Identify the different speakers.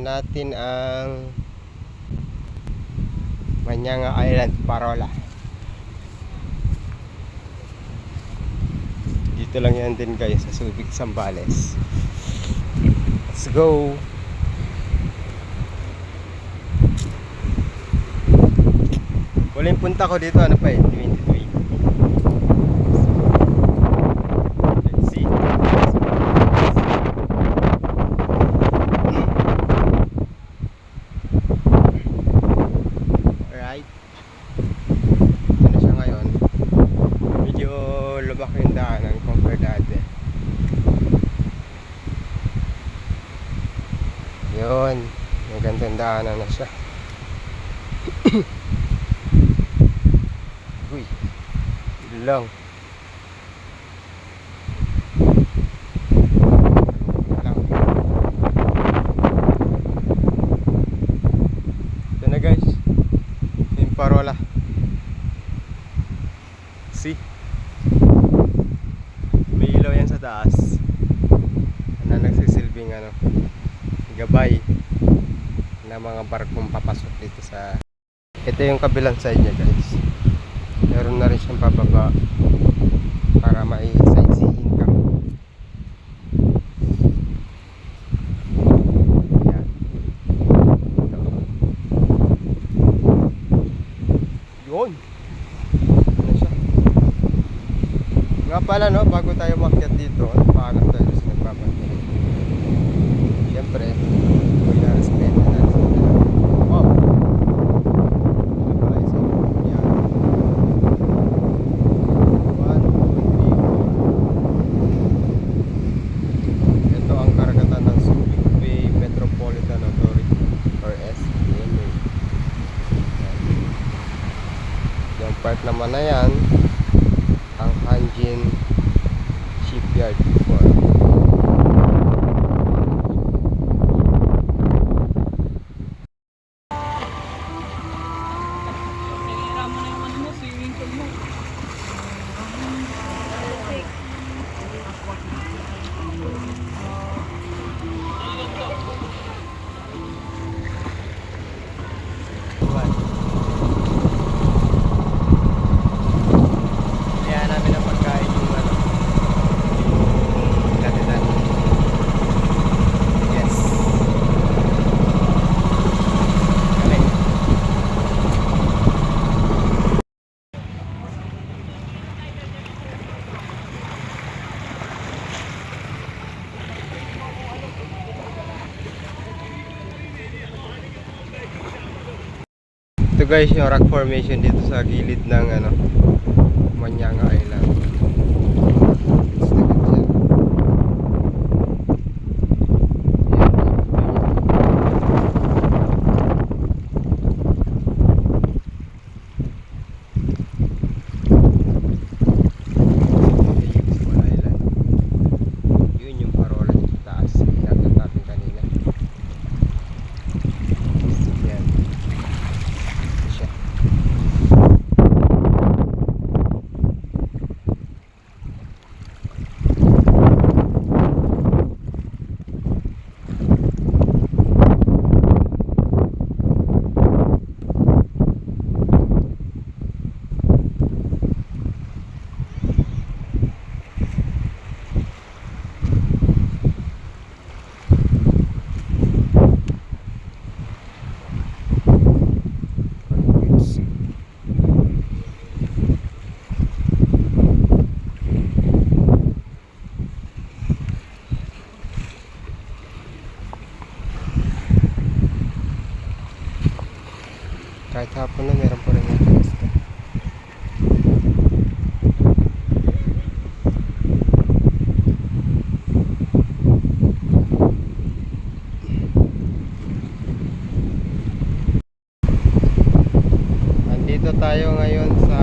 Speaker 1: natin ang Manyanga Island, Parola. Dito lang yan din guys, sa Subic, Zambales. Let's go. Huling punta ko dito, ano pa 2020. Let's see. Alright. Ito na siya ngayon. Medyo lubak yung daanan compare dati. Yun, may gandang daanan na siya. Uy, yun lang. Ito na guys, yung Parola. See? May ilaw yan sa taas na nagsisilbing gabay na mga barkong papasok dito sa... Ito yung kabilang side niya guys. Meron na rin siyang pababa para mai-sightseeing ka. Ayan. Ito. Yun. Ano siya? Nga pala no, bago tayo makyat dito, paalam tayo sa nagbabantay. Siyempre, may na-respeto na sa nila. Wow! Part naman na yan ang Hanjin Shipyard before. Ito guys yung rock formation dito sa gilid ng Manyanga Island. Yun yung Parola dito taas. Pinagkat natin kanina. Kahit hapon na meron pa rin yung turista. Nandito tayo ngayon sa